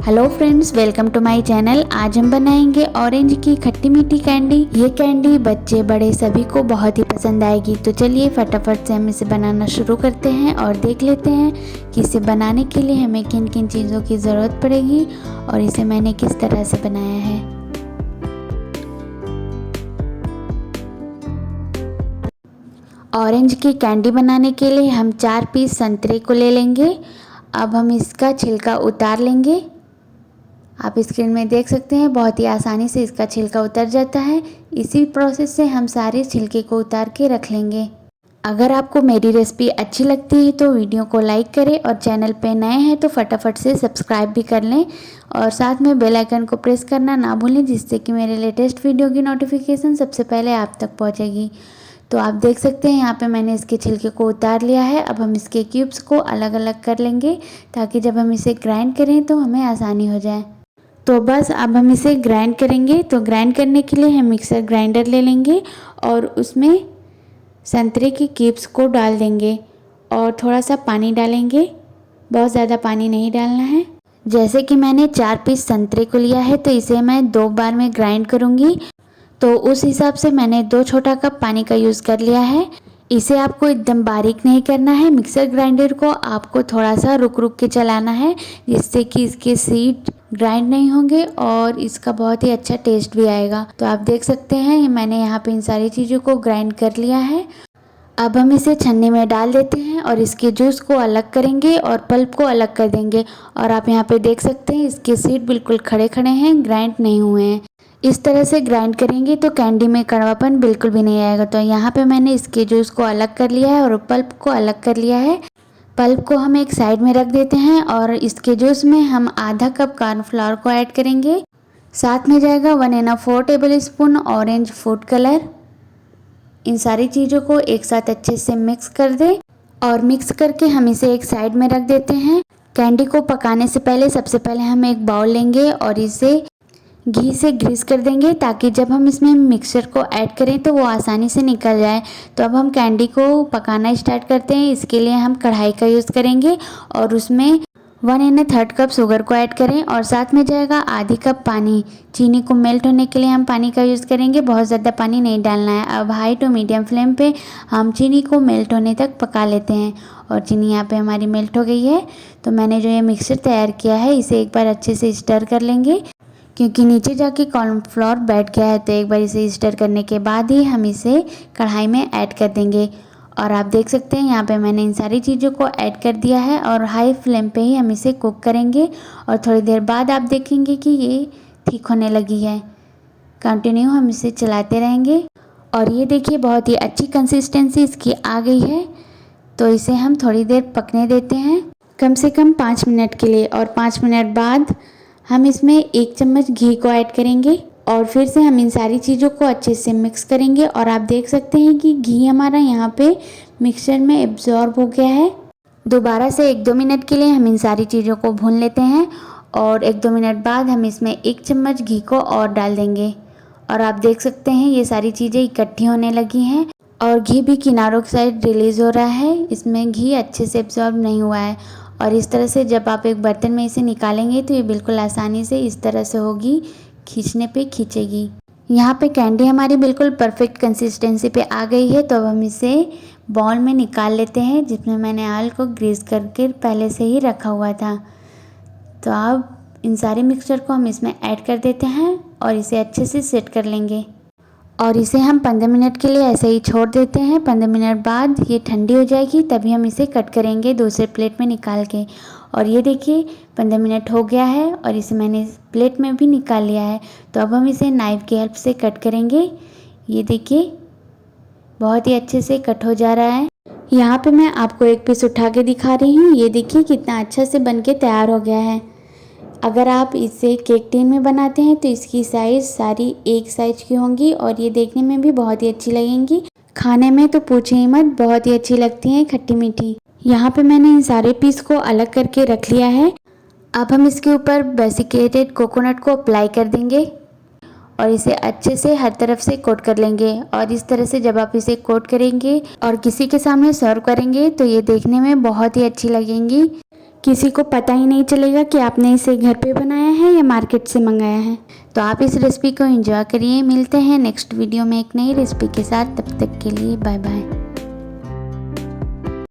Hello friends, welcome to my channel. आज हम बनाएंगे ऑरेंज की खट्टी मीठी कैंडी। ये कैंडी बच्चे बड़े सभी को बहुत ही पसंद आएगी। तो चलिए फटाफट से हम इसे बनाना शुरू करते हैं और देख लेते हैं कि इसे बनाने के लिए हमें किन किन चीज़ों की ज़रूरत पड़ेगी और इसे मैंने किस तरह से बनाया है। ऑरेंज की कैंडी बनाने के लिए हम 4 पीस संतरे को ले लेंगे। अब हम इसका छिलका उतार लेंगे। आप स्क्रीन में देख सकते हैं बहुत ही आसानी से इसका छिलका उतर जाता है। इसी प्रोसेस से हम सारे छिलके को उतार के रख लेंगे। अगर आपको मेरी रेसिपी अच्छी लगती है तो वीडियो को लाइक करें और चैनल पे नए हैं तो फटाफट से सब्सक्राइब भी कर लें और साथ में बेल आइकन को प्रेस करना ना भूलें, जिससे कि मेरे लेटेस्ट वीडियो की नोटिफिकेशन सबसे पहले आप तक पहुँचेगी। तो आप देख सकते हैं यहाँ पे मैंने इसके छिलके को उतार लिया है। अब हम इसके क्यूब्स को अलग अलग कर लेंगे ताकि जब हम इसे ग्राइंड करें तो हमें आसानी हो जाए। तो बस अब हम इसे ग्राइंड करेंगे। तो ग्राइंड करने के लिए हम मिक्सर ग्राइंडर ले लेंगे और उसमें संतरे की क्यूब्स को डाल देंगे और थोड़ा सा पानी डालेंगे। बहुत ज़्यादा पानी नहीं डालना है। जैसे कि मैंने 4 पीस संतरे को लिया है तो इसे मैं 2 बार में ग्राइंड करूँगी। तो उस हिसाब से मैंने 2 छोटा कप पानी का यूज़ कर लिया है। इसे आपको एकदम बारीक नहीं करना है। मिक्सर ग्राइंडर को आपको थोड़ा सा रुक रुक के चलाना है, जिससे कि इसके सीड ग्राइंड नहीं होंगे और इसका बहुत ही अच्छा टेस्ट भी आएगा। तो आप देख सकते हैं मैंने यहाँ पे इन सारी चीज़ों को ग्राइंड कर लिया है। अब हम इसे छन्नी में डाल देते हैं और इसके जूस को अलग करेंगे और पल्प को अलग कर देंगे। और आप यहाँ पे देख सकते हैं इसके सीड बिल्कुल खड़े खड़े हैं, ग्राइंड नहीं हुए हैं। इस तरह से ग्राइंड करेंगे तो कैंडी में कड़वापन बिल्कुल भी नहीं आएगा। तो यहाँ पे मैंने इसके जूस को अलग कर लिया है और पल्प को अलग कर लिया है। पल्प को हम एक साइड में रख देते हैं और इसके जूस में हम आधा कप कॉर्नफ्लावर को ऐड करेंगे। साथ में जाएगा 1¼ tablespoon orange food colour. इन सारी चीज़ों को एक साथ अच्छे से मिक्स कर दें और मिक्स करके हम इसे एक साइड में रख देते हैं। कैंडी को पकाने से पहले सबसे पहले हम एक बाउल लेंगे और इसे घी से ग्रीस कर देंगे ताकि जब हम इसमें मिक्सचर को ऐड करें तो वो आसानी से निकल जाए। तो अब हम कैंडी को पकाना स्टार्ट करते हैं। इसके लिए हम कढ़ाई का यूज़ करेंगे और उसमें 1⅓ कप शुगर को ऐड करें और साथ में जाएगा आधी कप पानी। चीनी को मेल्ट होने के लिए हम पानी का यूज़ करेंगे, बहुत ज़्यादा पानी नहीं डालना है। अब हाई टू मीडियम फ्लेम पे हम चीनी को मेल्ट होने तक पका लेते हैं। और चीनी यहाँ पे हमारी मेल्ट हो गई है। तो मैंने जो ये मिक्सचर तैयार किया है इसे एक बार अच्छे से स्टर कर लेंगे, क्योंकि नीचे जाके कॉर्नफ्लोर बैठ गया है। तो एक बार इसे स्टर करने के बाद ही हम इसे कढ़ाई में ऐड कर देंगे। और आप देख सकते हैं यहाँ पे मैंने इन सारी चीज़ों को ऐड कर दिया है और हाई फ्लेम पे ही हम इसे कुक करेंगे। और थोड़ी देर बाद आप देखेंगे कि ये ठीक होने लगी है। कंटिन्यू हम इसे चलाते रहेंगे और ये देखिए बहुत ही अच्छी कंसिस्टेंसी इसकी आ गई है। तो इसे हम थोड़ी देर पकने देते हैं, कम से कम 5 मिनट के लिए। और 5 मिनट बाद हम इसमें 1 चम्मच घी को ऐड करेंगे और फिर से हम इन सारी चीज़ों को अच्छे से मिक्स करेंगे। और आप देख सकते हैं कि घी हमारा यहाँ पे मिक्सचर में एब्जॉर्ब हो गया है। दोबारा से 1-2 मिनट के लिए हम इन सारी चीज़ों को भून लेते हैं और 1-2 मिनट बाद हम इसमें 1 चम्मच घी को और डाल देंगे। और आप देख सकते हैं ये सारी चीज़ें इकट्ठी होने लगी हैं और घी भी किनारों की साइड रिलीज़ हो रहा है। इसमें घी अच्छे से एब्जॉर्ब नहीं हुआ है। और इस तरह से जब आप एक बर्तन में इसे निकालेंगे तो ये बिल्कुल आसानी से इस तरह से होगी, खींचने पे खींचेगी। यहाँ पे कैंडी हमारी बिल्कुल परफेक्ट कंसिस्टेंसी पे आ गई है। तो अब हम इसे बाउल में निकाल लेते हैं, जिसमें मैंने ऑयल को ग्रीस करके पहले से ही रखा हुआ था। तो अब इन सारे मिक्सचर को हम इसमें ऐड कर देते हैं और इसे अच्छे से सेट कर लेंगे और इसे हम 15 मिनट के लिए ऐसे ही छोड़ देते हैं। 15 मिनट बाद ये ठंडी हो जाएगी, तभी हम इसे कट करेंगे दूसरे प्लेट में निकाल के। और ये देखिए 15 मिनट हो गया है और इसे मैंने इस प्लेट में भी निकाल लिया है। तो अब हम इसे नाइफ़ की हेल्प से कट करेंगे। ये देखिए बहुत ही अच्छे से कट हो जा रहा है। यहाँ पे मैं आपको एक पीस उठा के दिखा रही हूँ। ये देखिए कितना अच्छा से बन के तैयार हो गया है। अगर आप इसे केक टिन में बनाते हैं तो इसकी साइज़ सारी एक साइज़ की होंगी और ये देखने में भी बहुत ही अच्छी लगेंगी। खाने में तो पूछे ही मत, बहुत ही अच्छी लगती हैं खट्टी मीठी। यहाँ पे मैंने इन सारे पीस को अलग करके रख लिया है। अब हम इसके ऊपर बेसिकेटेड कोकोनट को अप्लाई कर देंगे और इसे अच्छे से हर तरफ से कोट कर लेंगे। और इस तरह से जब आप इसे कोट करेंगे और किसी के सामने सर्व करेंगे तो ये देखने में बहुत ही अच्छी लगेंगी। किसी को पता ही नहीं चलेगा कि आपने इसे घर पे बनाया है या मार्केट से मंगाया है। तो आप इस रेसिपी को एंजॉय करिए। मिलते हैं नेक्स्ट वीडियो में एक नई रेसिपी के साथ। तब तक के लिए बाय बाय।